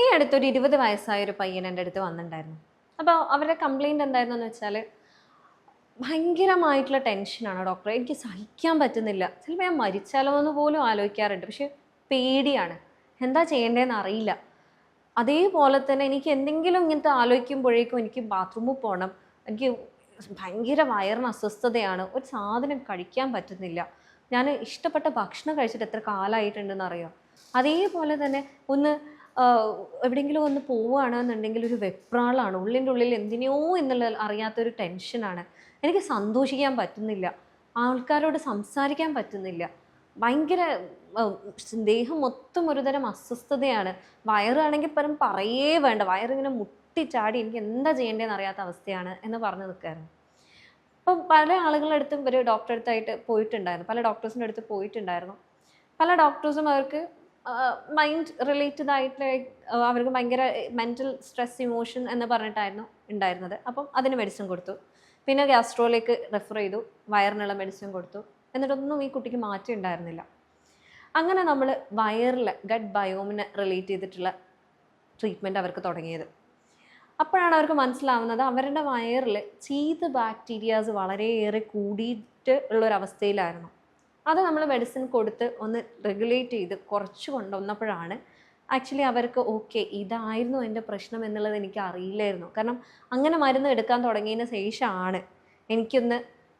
ഈ അടുത്തൊരു 20 വയസ്സായ ഒരു പയ്യൻ എൻ്റെ അടുത്ത് വന്നിട്ടുണ്ടായിരുന്നു. അപ്പോൾ അവരുടെ കംപ്ലയിൻറ്റ് എന്തായിരുന്നു എന്ന് വെച്ചാൽ, ഭയങ്കരമായിട്ടുള്ള ടെൻഷനാണ് ഡോക്ടറെ, എനിക്ക് സഹിക്കാൻ പറ്റുന്നില്ല. ചിലപ്പോൾ ഞാൻ മരിച്ചാലോ എന്ന് പോലും ആലോചിക്കാറുണ്ട്. പക്ഷെ പേടിയാണ്, എന്താ ചെയ്യേണ്ടതെന്ന് അറിയില്ല. അതേപോലെ തന്നെ എനിക്ക് എന്തെങ്കിലും ഇങ്ങനത്തെ ആലോചിക്കുമ്പോഴേക്കും എനിക്ക് ബാത്റൂമിൽ പോകണം, എനിക്ക് ഭയങ്കര വയറിന് അസ്വസ്ഥതയാണ്, ഒരു സാധനം കഴിക്കാൻ പറ്റുന്നില്ല, ഞാൻ ഇഷ്ടപ്പെട്ട ഭക്ഷണം കഴിച്ചിട്ട് എത്ര കാലമായിട്ടുണ്ടെന്ന് അറിയാം. അതേപോലെ തന്നെ ഒന്ന് എവിടെയെങ്കിലും ഒന്ന് പോവുകയാണെന്നുണ്ടെങ്കിൽ ഒരു വെപ്രാളാണ്, ഉള്ളിൻ്റെ ഉള്ളിൽ എന്തിനെയോ എന്നുള്ള അറിയാത്തൊരു ടെൻഷനാണ്. എനിക്ക് സന്തോഷിക്കാൻ പറ്റുന്നില്ല, ആൾക്കാരോട് സംസാരിക്കാൻ പറ്റുന്നില്ല, ഭയങ്കര ദേഹം മൊത്തം ഒരുതരം അസ്വസ്ഥതയാണ്. വയറാണെങ്കിൽ പരം പറയേ വേണ്ട, വയറിങ്ങനെ മുട്ടിച്ചാടി എനിക്ക് എന്താ ചെയ്യേണ്ടതെന്ന് അറിയാത്ത അവസ്ഥയാണ് എന്ന് പറഞ്ഞു നിൽക്കായിരുന്നു. അപ്പം പല ആളുകളുടെ അടുത്തും ഒരു ഡോക്ടറെ അടുത്തായിട്ട് പോയിട്ടുണ്ടായിരുന്നു, പല ഡോക്ടേഴ്സിൻ്റെ അടുത്ത് പോയിട്ടുണ്ടായിരുന്നു. പല ഡോക്ടേഴ്സും അവർക്ക് മൈൻഡ് റിലേറ്റഡ് ആയിട്ട് അവർക്ക് ഭയങ്കര മെൻ്റൽ സ്ട്രെസ് ഇമോഷൻ എന്ന് പറഞ്ഞിട്ടായിരുന്നു ഉണ്ടായിരുന്നത്. അപ്പം അതിന് മെഡിസിൻ കൊടുത്തു, പിന്നെ ഗ്യാസ്ട്രോയിലേക്ക് റെഫർ ചെയ്തു, വയറിനുള്ള മെഡിസിൻ കൊടുത്തു. എന്നിട്ടൊന്നും ഈ കുട്ടിക്ക് മാറ്റം ഉണ്ടായിരുന്നില്ല. അങ്ങനെ നമ്മൾ വയറിൽ ഗട്ട് ബയോമിനെ റിലേറ്റ് ചെയ്തിട്ടുള്ള ട്രീറ്റ്മെൻറ്റ് അവർക്ക് തുടങ്ങിയത്. അപ്പോഴാണ് അവർക്ക് മനസ്സിലാവുന്നത് അവരുടെ വയറിൽ ചീത്ത ബാക്ടീരിയാസ് വളരെയേറെ കൂടിയിട്ട് ഉള്ളൊരവസ്ഥയിലായിരുന്നു. അത് നമ്മൾ മെഡിസിൻ കൊടുത്ത് ഒന്ന് റെഗുലേറ്റ് ചെയ്ത് കുറച്ച് കൊണ്ടുവന്നപ്പോഴാണ് ആക്ച്വലി അവർക്ക് ഓക്കെ ഇതായിരുന്നു എൻ്റെ പ്രശ്നം എന്നുള്ളത് എനിക്ക് അറിയില്ലായിരുന്നു. കാരണം അങ്ങനെ മരുന്ന് എടുക്കാൻ തുടങ്ങിയതിന് ശേഷമാണ് എനിക്കൊന്ന്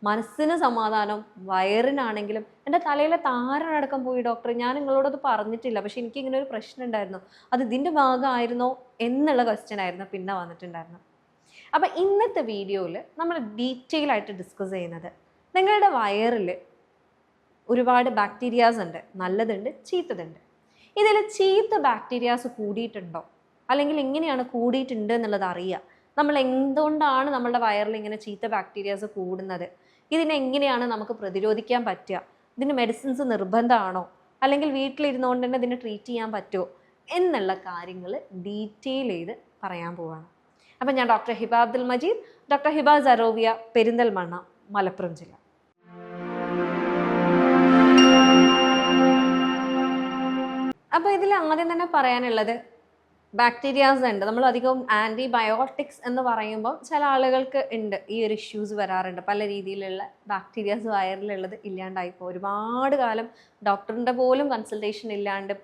മനസ്സിന് സമാധാനം, വയറിനാണെങ്കിലും. എൻ്റെ തലയിലെ താരനടക്കം പോയി ഡോക്ടറെ, ഞാൻ നിങ്ങളോടത് പറഞ്ഞിട്ടില്ല, പക്ഷെ എനിക്കിങ്ങനെ ഒരു പ്രശ്നം ഉണ്ടായിരുന്നു, അത് ഇതിൻ്റെ ഭാഗമായിരുന്നോ എന്നുള്ള ക്വസ്റ്റ്യൻ ആയിരുന്നു പിന്നെ വന്നിട്ടുണ്ടായിരുന്നു. അപ്പം ഇന്നത്തെ വീഡിയോയിൽ നമ്മൾ ഡീറ്റെയിൽ ആയിട്ട് ഡിസ്കസ് ചെയ്യുന്നത്, നിങ്ങളുടെ വയറിൽ ഒരുപാട് ബാക്ടീരിയാസ് ഉണ്ട്, നല്ലതുണ്ട് ചീത്തതുണ്ട്. ഇതിൽ ചീത്ത ബാക്ടീരിയാസ് കൂടിയിട്ടുണ്ടോ, അല്ലെങ്കിൽ എങ്ങനെയാണ് കൂടിയിട്ടുണ്ട് എന്നുള്ളത് അറിയുക. നമ്മൾ എന്തുകൊണ്ടാണ് നമ്മളുടെ വയറിൽ ഇങ്ങനെ ചീത്ത ബാക്ടീരിയാസ് കൂടുന്നത്, ഇതിനെങ്ങനെയാണ് നമുക്ക് പ്രതിരോധിക്കാൻ പറ്റുക, ഇതിന് മെഡിസിൻസ് നിർബന്ധമാണോ, അല്ലെങ്കിൽ വീട്ടിലിരുന്നുകൊണ്ട് തന്നെ ഇതിനെ ട്രീറ്റ് ചെയ്യാൻ പറ്റുമോ എന്നുള്ള കാര്യങ്ങൾ ഡീറ്റെയിൽ ചെയ്ത് പറയാൻ പോവാണ്. അപ്പം ഞാൻ ഡോക്ടർ ഹിബ അബ്ദുൽ മജീദ്, ഡോക്ടർ ഹിബ സരോവിയ, പെരിന്തൽമണ്ണ, മലപ്പുറം ജില്ല. അപ്പോൾ ഇതിൽ ആദ്യം തന്നെ പറയാനുള്ളത്, ബാക്ടീരിയാസ് ഉണ്ട്. നമ്മൾ അധികം ആൻറ്റിബയോട്ടിക്സ് എന്ന് പറയുമ്പോൾ ചില ആളുകൾക്ക് ഉണ്ട് ഈ ഒരു ഇഷ്യൂസ് വരാറുണ്ട്. പല രീതിയിലുള്ള ബാക്ടീരിയാസ് വയറിലുള്ളത് ഇല്ലാണ്ടായിപ്പോൾ ഒരുപാട് കാലം ഡോക്ടറിൻ്റെ പോലും കൺസൾട്ടേഷൻ ഇല്ലാണ്ട്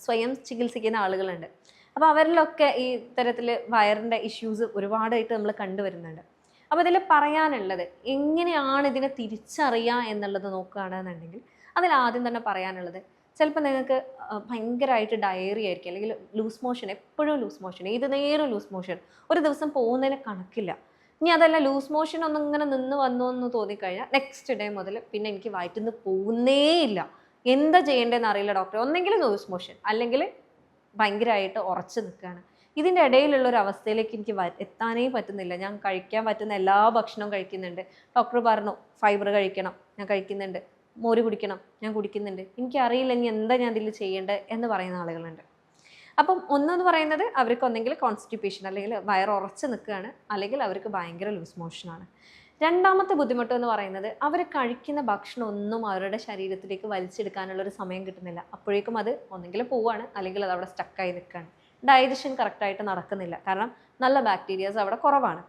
സ്വയം ചികിത്സിക്കുന്ന ആളുകളുണ്ട്. അപ്പോൾ അവരിലൊക്കെ ഈ തരത്തിൽ വയറിൻ്റെ ഇഷ്യൂസ് ഒരുപാടായിട്ട് നമ്മൾ കണ്ടുവരുന്നുണ്ട്. അപ്പോൾ ഇതിൽ പറയാനുള്ളത്, എങ്ങനെയാണ് ഇതിനെ തിരിച്ചറിയുക എന്നുള്ളത് നോക്കുകയാണെന്നുണ്ടെങ്കിൽ അതിൽ ആദ്യം തന്നെ പറയാനുള്ളത്, ചിലപ്പോൾ നിങ്ങൾക്ക് ഭയങ്കരമായിട്ട് ഡയറി ആയിരിക്കും, അല്ലെങ്കിൽ ലൂസ് മോഷൻ, എപ്പോഴും ലൂസ് മോഷൻ, ഏത് നേരം ലൂസ് മോഷൻ, ഒരു ദിവസം പോകുന്നതിന് കണക്കില്ല. ഇനി അതല്ല, ലൂസ് മോഷൻ ഒന്നും ഇങ്ങനെ നിന്ന് വന്നു എന്ന് തോന്നിക്കഴിഞ്ഞാൽ നെക്സ്റ്റ് ഡേ മുതൽ പിന്നെ എനിക്ക് വയറ്റിൽ പോകുന്നേ ഇല്ല, എന്താ ചെയ്യേണ്ടതെന്ന് അറിയില്ല ഡോക്ടറെ. ഒന്നെങ്കിൽ ലൂസ് മോഷൻ, അല്ലെങ്കിൽ ഭയങ്കരമായിട്ട് ഉറച്ചു നിൽക്കുകയാണ്. ഇതിൻ്റെ ഇടയിലുള്ള ഒരു അവസ്ഥയിലേക്ക് എനിക്ക് എത്താനേ പറ്റുന്നില്ല. ഞാൻ കഴിക്കാൻ പറ്റുന്ന എല്ലാ ഭക്ഷണവും കഴിക്കുന്നുണ്ട്, ഡോക്ടർ പറഞ്ഞു ഫൈബർ കഴിക്കണം, ഞാൻ കഴിക്കുന്നുണ്ട്, മോര് കുടിക്കണം, ഞാൻ കുടിക്കുന്നുണ്ട്, എനിക്കറിയില്ല ഇനി എന്താ ഞാൻ ഇതിൽ ചെയ്യേണ്ടത് എന്ന് പറയുന്ന ആളുകളുണ്ട്. അപ്പം ഒന്നെന്ന് പറയുന്നത്, അവർക്ക് ഒന്നെങ്കിൽ കോൺസ്റ്റിപ്പേഷൻ, അല്ലെങ്കിൽ വയർ ഉറച്ച് നിൽക്കുകയാണ്, അല്ലെങ്കിൽ അവർക്ക് ഭയങ്കര ലൂസ് മോഷനാണ്. രണ്ടാമത്തെ ബുദ്ധിമുട്ട് എന്ന് പറയുന്നത്, അവർ കഴിക്കുന്ന ഭക്ഷണം ഒന്നും അവരുടെ ശരീരത്തിലേക്ക് വലിച്ചെടുക്കാനുള്ളൊരു സമയം കിട്ടുന്നില്ല. അപ്പോഴേക്കും അത് ഒന്നെങ്കിൽ പോവാണ്, അല്ലെങ്കിൽ അത് അവിടെ സ്റ്റക്കായി നിൽക്കുകയാണ്. ഡൈജഷൻ കറക്റ്റായിട്ട് നടക്കുന്നില്ല, കാരണം നല്ല ബാക്ടീരിയാസ് അവിടെ കുറവാണ്.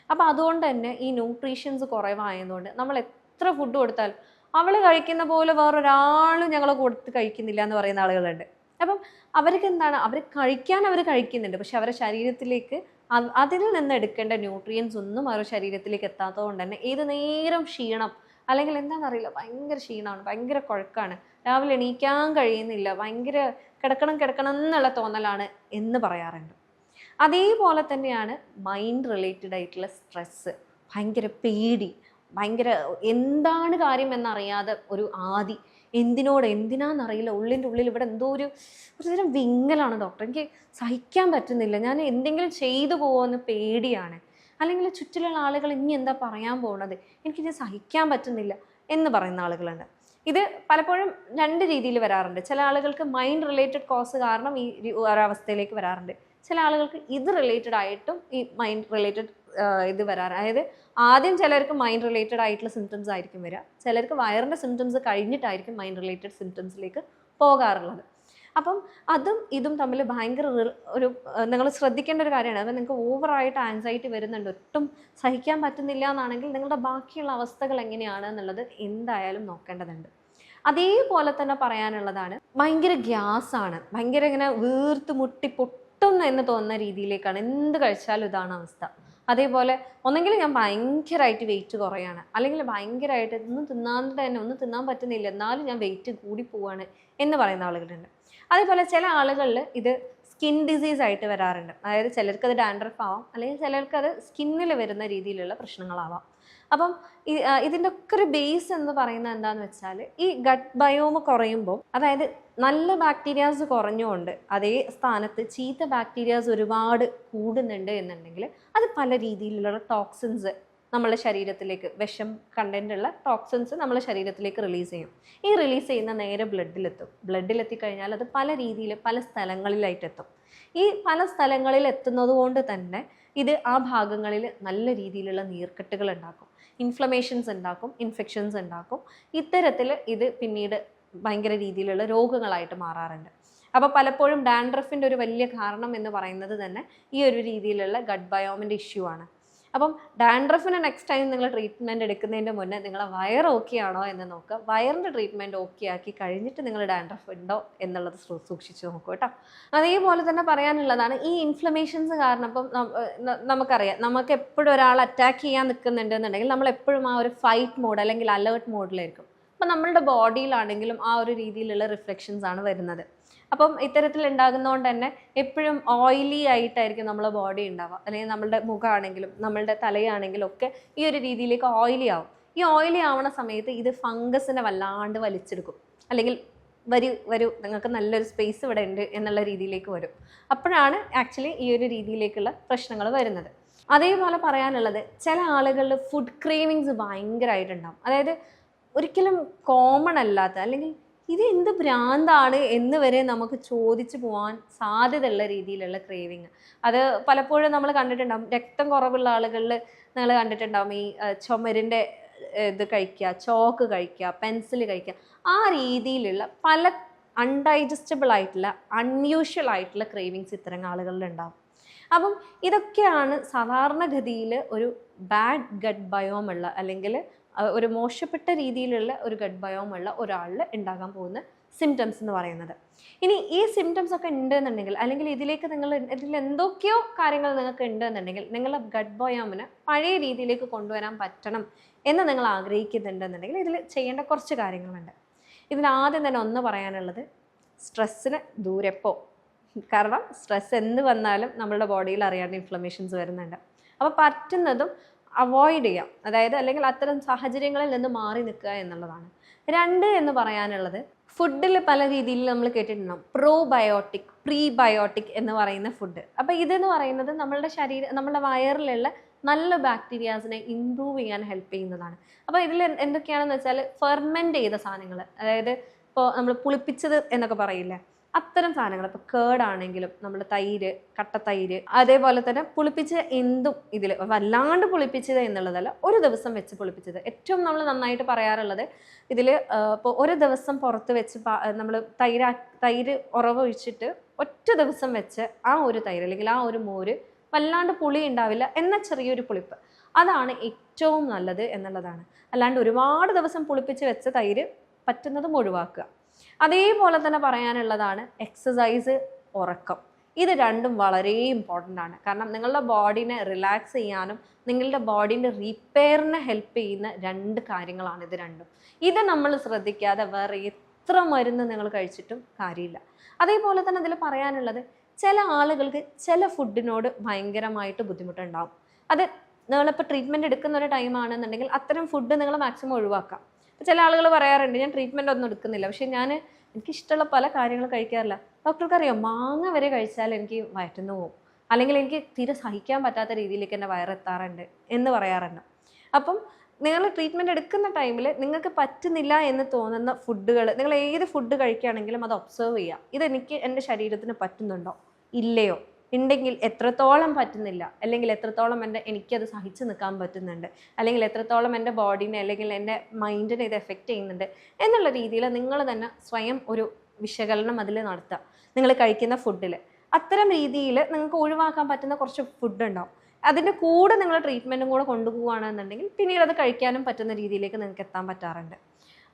അപ്പോൾ അതുകൊണ്ട് തന്നെ ഈ ന്യൂട്രീഷ്യൻസ് കുറവായതുകൊണ്ട് നമ്മൾ എത്ര ഫുഡ് കൊടുത്താലും അവൾ കഴിക്കുന്ന പോലെ വേറൊരാളും ഞങ്ങൾ കൊടുത്ത് കഴിക്കുന്നില്ല എന്ന് പറയുന്ന ആളുകളുണ്ട്. അപ്പം അവർക്ക് എന്താണ്, അവർ കഴിക്കുന്നുണ്ട്, പക്ഷെ അവരുടെ ശരീരത്തിലേക്ക് അതിൽ നിന്ന് എടുക്കേണ്ട ന്യൂട്രിയൻസ് ഒന്നും അവരുടെ ശരീരത്തിലേക്ക് എത്താത്തത് കൊണ്ട് തന്നെ ഏത് നേരം ക്ഷീണം, അല്ലെങ്കിൽ എന്താണെന്നറിയില്ല, ഭയങ്കര ക്ഷീണമാണ്, ഭയങ്കര കുഴക്കമാണ്, രാവിലെ എണീക്കാൻ കഴിയുന്നില്ല, ഭയങ്കര കിടക്കണം എന്നുള്ള തോന്നലാണ് എന്ന് പറയാറുണ്ട്. അതേപോലെ തന്നെയാണ് മൈൻഡ് റിലേറ്റഡ് ആയിട്ടുള്ള സ്ട്രെസ്സ്, ഭയങ്കര പേടി, ഭയങ്കര എന്താണ് കാര്യം എന്നറിയാതെ ഒരു ആദി, എന്തിനാണെന്നറിയില്ല, ഉള്ളിൻ്റെ ഉള്ളിൽ ഇവിടെ എന്തോ ഒരു തരം വിങ്ങലാണ് ഡോക്ടർ, എനിക്ക് സഹിക്കാൻ പറ്റുന്നില്ല, ഞാൻ എന്തെങ്കിലും ചെയ്തു പോകുമെന്ന് പേടിയാണ്, അല്ലെങ്കിൽ ചുറ്റിലുള്ള ആളുകൾ ഇനി എന്താ പറയാൻ പോകുന്നത്, എനിക്കിത് സഹിക്കാൻ പറ്റുന്നില്ല എന്ന് പറയുന്ന ആളുകളുണ്ട്. ഇത് പലപ്പോഴും രണ്ട് രീതിയിൽ വരാറുണ്ട്. ചില ആളുകൾക്ക് മൈൻഡ് റിലേറ്റഡ് കോസ് കാരണം ഈ ഒരവസ്ഥയിലേക്ക് വരാറുണ്ട്. ചില ആളുകൾക്ക് ഇത് റിലേറ്റഡ് ആയിട്ടും ഈ മൈൻഡ് റിലേറ്റഡ് ഇത് വരാറ്. അതായത് ആദ്യം ചിലർക്ക് മൈൻഡ് റിലേറ്റഡ് ആയിട്ടുള്ള സിംറ്റംസ് ആയിരിക്കും വരിക, ചിലർക്ക് വയറിൻ്റെ സിംറ്റംസ് കഴിഞ്ഞിട്ടായിരിക്കും മൈൻഡ് റിലേറ്റഡ് സിംറ്റംസിലേക്ക് പോകാറുള്ളത്. അപ്പം അതും ഇതും തമ്മിൽ ഭയങ്കര ഒരു നിങ്ങൾ ശ്രദ്ധിക്കേണ്ട ഒരു കാര്യമാണ്. അപ്പം നിങ്ങൾക്ക് ഓവറായിട്ട് ആൻസൈറ്റി വരുന്നുണ്ട്, ഒട്ടും സഹിക്കാൻ പറ്റുന്നില്ല എന്നാണെങ്കിൽ നിങ്ങളുടെ ബാക്കിയുള്ള അവസ്ഥകൾ എങ്ങനെയാണ് എന്നുള്ളത് എന്തായാലും നോക്കേണ്ടതുണ്ട്. അതേപോലെ തന്നെ പറയാനുള്ളതാണ്, ഭയങ്കര ഗ്യാസാണ്, ഭയങ്കര ഇങ്ങനെ വീർത്ത് മുട്ടി പൊട്ടുന്നു എന്ന് തോന്നുന്ന രീതിയിലേക്കാണ് എന്ത് കഴിച്ചാലും ഇതാണ് അവസ്ഥ. അതേപോലെ ഒന്നെങ്കിൽ ഞാൻ ഭയങ്കരമായിട്ട് വെയിറ്റ് കുറയാണ്, അല്ലെങ്കിൽ ഭയങ്കരമായിട്ട് ഒന്നും തിന്നാണ്ട് തന്നെ ഒന്നും തിന്നാൻ പറ്റുന്നില്ല എന്നാലും ഞാൻ വെയിറ്റ് കൂടി പോവാണ് എന്ന് പറയുന്ന ആളുകളുണ്ട്. അതേപോലെ ചില ആളുകളിൽ ഇത് സ്കിൻ ഡിസീസ് ആയിട്ട് വരാറുണ്ട്. അതായത് ചിലർക്ക് അത് ഡാൻഡ്രഫ് ആവാം, അല്ലെങ്കിൽ ചിലർക്ക് അത് സ്കിന്നിൽ വരുന്ന രീതിയിലുള്ള പ്രശ്നങ്ങളാവാം. അപ്പം ഇതിൻ്റെ ഒക്കെ ഒരു ബേസ് എന്ന് പറയുന്നത് എന്താണെന്ന് വെച്ചാൽ, ഈ ഗട്ട് ബയോമ് കുറയുമ്പോൾ, അതായത് നല്ല ബാക്ടീരിയാസ് കുറഞ്ഞുകൊണ്ട് അതേ സ്ഥാനത്ത് ചീത്ത ബാക്ടീരിയാസ് ഒരുപാട് കൂടുന്നുണ്ട് എന്നുണ്ടെങ്കിൽ അത് പല രീതിയിലുള്ള ടോക്സിൻസ് നമ്മുടെ ശരീരത്തിലേക്ക്, വിഷം കണ്ടൻ്റുള്ള ടോക്സിൻസ് നമ്മുടെ ശരീരത്തിലേക്ക് റിലീസ് ചെയ്യും. ഈ റിലീസ് ചെയ്യുന്ന നേരെ ബ്ലഡിലെത്തും. ബ്ലഡിലെത്തിക്കഴിഞ്ഞാൽ അത് പല രീതിയിൽ പല സ്ഥലങ്ങളിലായിട്ട് എത്തും. ഈ പല സ്ഥലങ്ങളിൽ എത്തുന്നത് കൊണ്ട് തന്നെ ഇത് ആ ഭാഗങ്ങളിൽ നല്ല രീതിയിലുള്ള നീർക്കെട്ടുകൾ ഉണ്ടാക്കും, ഇൻഫ്ലമേഷൻസ് ഉണ്ടാക്കും, ഇൻഫെക്ഷൻസ് ഉണ്ടാക്കും. ഇത്തരത്തിൽ ഇത് പിന്നീട് ഭയങ്കര രീതിയിലുള്ള രോഗങ്ങളായിട്ട് മാറാറുണ്ട്. അപ്പോൾ പലപ്പോഴും ഡാൻഡ്രഫിൻ്റെ ഒരു വലിയ കാരണം എന്ന് പറയുന്നത് തന്നെ ഈ ഒരു രീതിയിലുള്ള ഗട്ട് ബയോമിൻ്റെ ഇഷ്യൂ ആണ്. അപ്പം ഡാൻഡ്രഫിന് നെക്സ്റ്റ് ടൈം നിങ്ങൾ ട്രീറ്റ്മെൻറ്റ് എടുക്കുന്നതിൻ്റെ മുന്നേ നിങ്ങളെ വയർ ഓക്കെ ആണോ എന്ന് നോക്കുക. വയറിൻ്റെ ട്രീറ്റ്മെൻറ്റ് ഓക്കെ ആക്കി കഴിഞ്ഞിട്ട് നിങ്ങൾ ഡാൻഡ്രഫ് ഉണ്ടോ എന്നുള്ളത് സൂക്ഷിച്ച് നോക്കൂ കേട്ടോ. അതേപോലെ തന്നെ പറയാനുള്ളതാണ്, ഈ ഇൻഫ്ലമേഷൻസ് കാരണം ഇപ്പം നമുക്കറിയാം, നമുക്ക് എപ്പോഴും ഒരാൾ അറ്റാക്ക് ചെയ്യാൻ നിൽക്കുന്നുണ്ടെന്നുണ്ടെങ്കിൽ നമ്മൾ എപ്പോഴും ആ ഒരു ഫൈറ്റ് മോഡ് അല്ലെങ്കിൽ അലേർട്ട് മോഡിലായിരിക്കും. അപ്പം നമ്മളുടെ ബോഡിയിലാണെങ്കിലും ആ ഒരു രീതിയിലുള്ള റിഫ്ലക്ഷൻസ് ആണ് വരുന്നത്. അപ്പം ഇത്തരത്തിൽ ഉണ്ടാകുന്നതുകൊണ്ട് തന്നെ എപ്പോഴും ഓയിലി ആയിട്ടായിരിക്കും നമ്മളെ ബോഡി ഉണ്ടാവുക, അല്ലെങ്കിൽ നമ്മളുടെ മുഖമാണെങ്കിലും നമ്മളുടെ തലയാണെങ്കിലും ഒക്കെ ഈ ഒരു രീതിയിലേക്ക് ഓയിലി ആവും. ഈ ഓയിലി ആവണ സമയത്ത് ഇത് ഫംഗസിനെ വല്ലാണ്ട് വലിച്ചെടുക്കും, അല്ലെങ്കിൽ വരൂ നിങ്ങൾക്ക് നല്ലൊരു സ്പേസ് ഇവിടെ ഉണ്ട് എന്നുള്ള രീതിയിലേക്ക് വരും. അപ്പോഴാണ് ആക്ച്വലി ഈ ഒരു രീതിയിലേക്കുള്ള പ്രശ്നങ്ങൾ വരുന്നത്. അതേപോലെ പറയാനുള്ളത്, ചില ആളുകളിൽ ഫുഡ് ക്രേവിങ്സ് ഭയങ്കരമായിട്ടുണ്ടാവും. അതായത് ഒരിക്കലും കോമൺ അല്ലാത്ത, അല്ലെങ്കിൽ ഇത് എന്ത് ഭ്രാന്താണ് എന്ന് വരെ നമുക്ക് ചോദിച്ചു പോകാൻ സാധ്യതയുള്ള രീതിയിലുള്ള ക്രേവിങ്. അത് പലപ്പോഴും നമ്മൾ കണ്ടിട്ടുണ്ടാകും. രക്തം കുറവുള്ള ആളുകളിൽ നിങ്ങൾ കണ്ടിട്ടുണ്ടാകും, ഈ ചുമരിൻ്റെ ഇത് കഴിക്കുക, ചോക്ക് കഴിക്കുക, പെൻസിൽ കഴിക്കുക, ആ രീതിയിലുള്ള പല അൺഡൈജസ്റ്റബിൾ ആയിട്ടുള്ള അൺയൂഷ്വൽ ആയിട്ടുള്ള ക്രേവിങ്സ് ഇത്തരം ആളുകളിൽ ഉണ്ടാകും. അപ്പം ഇതൊക്കെയാണ് സാധാരണഗതിയിൽ ഒരു ബാഡ് ഗട്ട് ബയോം ഉള്ള, അല്ലെങ്കിൽ ഒരു മോശപ്പെട്ട രീതിയിലുള്ള ഒരു ഗട്ട് ബയോം ഉള്ള ഒരാളിൽ ഉണ്ടാകാൻ പോകുന്ന സിംറ്റംസ് എന്ന് പറയുന്നത്. ഇനി ഈ സിംറ്റംസ് ഒക്കെ ഉണ്ടെന്നുണ്ടെങ്കിൽ, അല്ലെങ്കിൽ ഇതിൽ എന്തൊക്കെയോ കാര്യങ്ങൾ നിങ്ങൾക്ക് ഉണ്ടെന്നുണ്ടെങ്കിൽ, നിങ്ങളുടെ ഗട്ട് ബയോമിനെ പഴയ രീതിയിലേക്ക് കൊണ്ടുവരാൻ പറ്റണം എന്ന് നിങ്ങൾ ആഗ്രഹിക്കുന്നുണ്ടെന്നുണ്ടെങ്കിൽ ഇതിൽ ചെയ്യേണ്ട കുറച്ച് കാര്യങ്ങളുണ്ട്. ഇതിൽ ആദ്യം തന്നെ ഒന്ന് പറയാനുള്ളത്, സ്ട്രെസ്സിന് ദൂരെ പോ. കാരണം സ്ട്രെസ് എന്ത് വന്നാലും നമ്മളുടെ ബോഡിയിൽ അറിയാണ്ട് ഇൻഫ്ലമേഷൻസ് വരുന്നുണ്ട്. അപ്പോൾ പറ്റുന്നതും അവോയ്ഡ് ചെയ്യാം, അതായത് അല്ലെങ്കിൽ അത്തരം സാഹചര്യങ്ങളിൽ നിന്ന് മാറി നിൽക്കുക എന്നുള്ളതാണ്. 2 എന്ന് പറയാനുള്ളത്, ഫുഡിൽ പല രീതിയിൽ നമ്മൾ കേട്ടിട്ടുണ്ടാകും പ്രോബയോട്ടിക്, പ്രീബയോട്ടിക് എന്ന് പറയുന്ന ഫുഡ്. അപ്പോൾ ഇതെന്ന് പറയുന്നത് നമ്മളുടെ വയറിലുള്ള നല്ല ബാക്ടീരിയാസിനെ ഇംപ്രൂവ് ചെയ്യാൻ ഹെൽപ്പ് ചെയ്യുന്നതാണ്. അപ്പോൾ ഇതിൽ എന്തൊക്കെയാണെന്ന് വെച്ചാൽ, ഫെർമെൻറ്റ് ചെയ്ത സാധനങ്ങൾ, അതായത് ഇപ്പോൾ നമ്മൾ പുളിപ്പിച്ചത് എന്നൊക്കെ പറയില്ലേ, അത്തരം സാധനങ്ങൾ. ഇപ്പോൾ കേടാണെങ്കിലും നമ്മൾ തൈര്, കട്ടത്തൈര്, അതേപോലെ തന്നെ പുളിപ്പിച്ച എന്തും ഇതിൽ വല്ലാണ്ട് പുളിപ്പിച്ചത് എന്നുള്ളതല്ല, ഒരു ദിവസം വെച്ച് പുളിപ്പിച്ചത്. ഏറ്റവും നമ്മൾ നന്നായിട്ട് പറയാറുള്ളത് ഇതിൽ ഇപ്പോൾ ഒരു ദിവസം പുറത്ത് വെച്ച് നമ്മൾ തൈര് ഉറവൊഴിച്ചിട്ട് ഒറ്റ ദിവസം വെച്ച് ആ ഒരു തൈര് അല്ലെങ്കിൽ ആ ഒരു മോര് വല്ലാണ്ട് പുളി ഉണ്ടാവില്ല എന്ന ചെറിയൊരു പുളിപ്പ്, അതാണ് ഏറ്റവും നല്ലത് എന്നുള്ളതാണ്. അല്ലാണ്ട് ഒരുപാട് ദിവസം പുളിപ്പിച്ച് വെച്ച തൈര് പറ്റുന്നതും ഒഴിവാക്കുക. അതേപോലെ തന്നെ പറയാനുള്ളതാണ് എക്സസൈസ്, ഉറക്കം. ഇത് രണ്ടും വളരെ ഇമ്പോർട്ടൻ്റ് ആണ്. കാരണം നിങ്ങളുടെ ബോഡീനെ റിലാക്സ് ചെയ്യാനും നിങ്ങളുടെ ബോഡീൻ്റെ റിപ്പയറിനെ ഹെൽപ്പ് ചെയ്യുന്ന 2 കാര്യങ്ങളാണ് ഇത് രണ്ടും. ഇത് നമ്മൾ ശ്രദ്ധിക്കാതെ വേറെ എത്ര മരുന്ന് നിങ്ങൾ കഴിച്ചിട്ടും കാര്യമില്ല. അതേപോലെ തന്നെ അതിൽ പറയാനുള്ളത്, ചില ആളുകൾക്ക് ചില ഫുഡിനോട് ഭയങ്കരമായിട്ട് ബുദ്ധിമുട്ടുണ്ടാവും. അത് നിങ്ങളിപ്പോൾ ട്രീറ്റ്മെൻറ്റ് എടുക്കുന്ന ഒരു ടൈം ആണെന്നുണ്ടെങ്കിൽ അത്തരം ഫുഡ് നിങ്ങൾ മാക്സിമം ഒഴിവാക്കാം. ചില ആളുകൾ പറയാറുണ്ട്, ഞാൻ ട്രീറ്റ്മെൻ്റ് ഒന്നും എടുക്കുന്നില്ല, പക്ഷേ എനിക്കിഷ്ടമുള്ള പല കാര്യങ്ങളും കഴിക്കാറില്ല. ഡോക്ടർക്ക് അറിയാം, മാങ്ങ വരെ കഴിച്ചാൽ എനിക്ക് വയറ്റുന്നു പോകും, അല്ലെങ്കിൽ എനിക്ക് തീരെ സഹിക്കാൻ പറ്റാത്ത രീതിയിലേക്ക് എൻ്റെ വയറെത്താറുണ്ട് എന്ന് പറയാറുണ്ട്. അപ്പം നിങ്ങൾ ട്രീറ്റ്മെൻറ്റ് എടുക്കുന്ന ടൈമിൽ നിങ്ങൾക്ക് പറ്റുന്നില്ല എന്ന് തോന്നുന്ന ഫുഡുകൾ, നിങ്ങൾ ഏത് ഫുഡ് കഴിക്കുകയാണെങ്കിലും അത് ഒബ്സർവ് ചെയ്യുക. ഇതെനിക്ക് എൻ്റെ ശരീരത്തിന് പറ്റുന്നുണ്ടോ ഇല്ലയോ, ഉണ്ടെങ്കിൽ എത്രത്തോളം പറ്റുന്നില്ല, അല്ലെങ്കിൽ എത്രത്തോളം എനിക്കത് സഹിച്ച് നിൽക്കാൻ പറ്റുന്നുണ്ട്, അല്ലെങ്കിൽ എത്രത്തോളം എൻ്റെ ബോഡീനെ അല്ലെങ്കിൽ എൻ്റെ മൈൻഡിനെ ഇത് എഫക്റ്റ് ചെയ്യുന്നുണ്ട് എന്നുള്ള രീതിയിൽ നിങ്ങൾ തന്നെ സ്വയം ഒരു വിശകലനം അതിൽ നടത്തുക. നിങ്ങൾ കഴിക്കുന്ന ഫുഡിൽ അത്തരം രീതിയിൽ നിങ്ങൾക്ക് ഒഴിവാക്കാൻ പറ്റുന്ന കുറച്ച് ഫുഡ് ഉണ്ടാവും. അതിൻ്റെ കൂടെ നിങ്ങൾ ട്രീറ്റ്മെൻറ്റും കൂടെ കൊണ്ടുപോവുകയാണെന്നുണ്ടെങ്കിൽ പിന്നീട് അത് കഴിക്കാനും പറ്റുന്ന രീതിയിലേക്ക് നിങ്ങൾക്ക് എത്താൻ പറ്റാറുണ്ട്.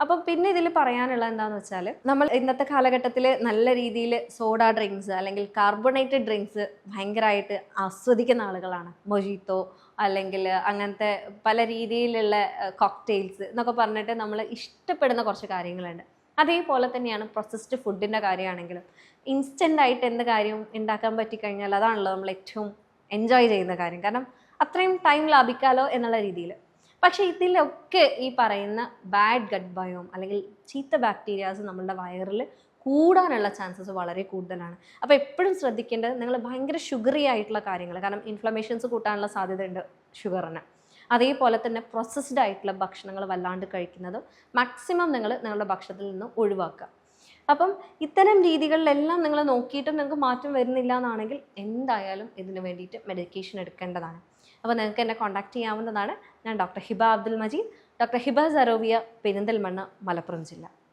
അപ്പം പിന്നെ ഇതിൽ പറയാനുള്ളത് എന്താണെന്ന് വെച്ചാൽ, നമ്മൾ ഇന്നത്തെ കാലഘട്ടത്തിൽ നല്ല രീതിയിൽ സോഡ ഡ്രിങ്ക്സ് അല്ലെങ്കിൽ കാർബണേറ്റഡ് ഡ്രിങ്ക്സ് ഭയങ്കരമായിട്ട് ആസ്വദിക്കുന്ന ആളുകളാണ്. മൊജിത്തോ അല്ലെങ്കിൽ അങ്ങനത്തെ പല രീതിയിലുള്ള കോക്ടെയിൽസ് എന്നൊക്കെ പറഞ്ഞിട്ട് നമ്മൾ ഇഷ്ടപ്പെടുന്ന കുറച്ച് കാര്യങ്ങളുണ്ട്. അതേപോലെ തന്നെയാണ് പ്രോസസ്ഡ് ഫുഡിൻ്റെ കാര്യമാണെങ്കിലും. ഇൻസ്റ്റൻ്റ് ആയിട്ട് എന്ത് കാര്യവും ഉണ്ടാക്കാൻ പറ്റിക്കഴിഞ്ഞാൽ അതാണല്ലോ നമ്മൾ ഏറ്റവും എൻജോയ് ചെയ്യുന്ന കാര്യം. കാരണം അത്രയും ടൈം ലാഭിക്കാമല്ലോ എന്നുള്ള രീതിയിൽ. പക്ഷേ ഇതിലൊക്കെ ഈ പറയുന്ന ബാഡ് ഗട്ട് ബയോം അല്ലെങ്കിൽ ചീത്ത ബാക്ടീരിയാസ് നമ്മളുടെ വയറിൽ കൂടാനുള്ള ചാൻസസ് വളരെ കൂടുതലാണ്. അപ്പോൾ എപ്പോഴും ശ്രദ്ധിക്കേണ്ടത് നിങ്ങൾ ഭയങ്കര ഷുഗറി ആയിട്ടുള്ള കാര്യങ്ങൾ, കാരണം ഇൻഫ്ലമേഷൻസ് കൂട്ടാനുള്ള സാധ്യതയുണ്ട് ഷുഗറിന്. അതേപോലെ തന്നെ പ്രോസസ്ഡ് ആയിട്ടുള്ള ഭക്ഷണങ്ങൾ വല്ലാണ്ട് കഴിക്കുന്നതും മാക്സിമം നിങ്ങൾ നിങ്ങളുടെ ഭക്ഷണത്തിൽ നിന്ന് ഒഴിവാക്കുക. അപ്പം ഇത്തരം രീതികളിലെല്ലാം നിങ്ങൾ നോക്കിയിട്ടും നിങ്ങൾക്ക് മാറ്റം വരുന്നില്ല എന്നാണെങ്കിൽ എന്തായാലും ഇതിന് വേണ്ടിയിട്ട് മെഡിക്കേഷൻ എടുക്കേണ്ടതാണ്. അപ്പോൾ നിങ്ങൾക്ക് എന്നെ കോൺടാക്ട് ചെയ്യാവുന്നതാണ്. ഞാൻ ഡോക്ടർ ഹിബ അബ്ദുൽ മജീദ്, ഡോക്ടർ ഹിബ സരോവിയ, പെരിന്തൽമണ്ണ, മലപ്പുറം ജില്ല.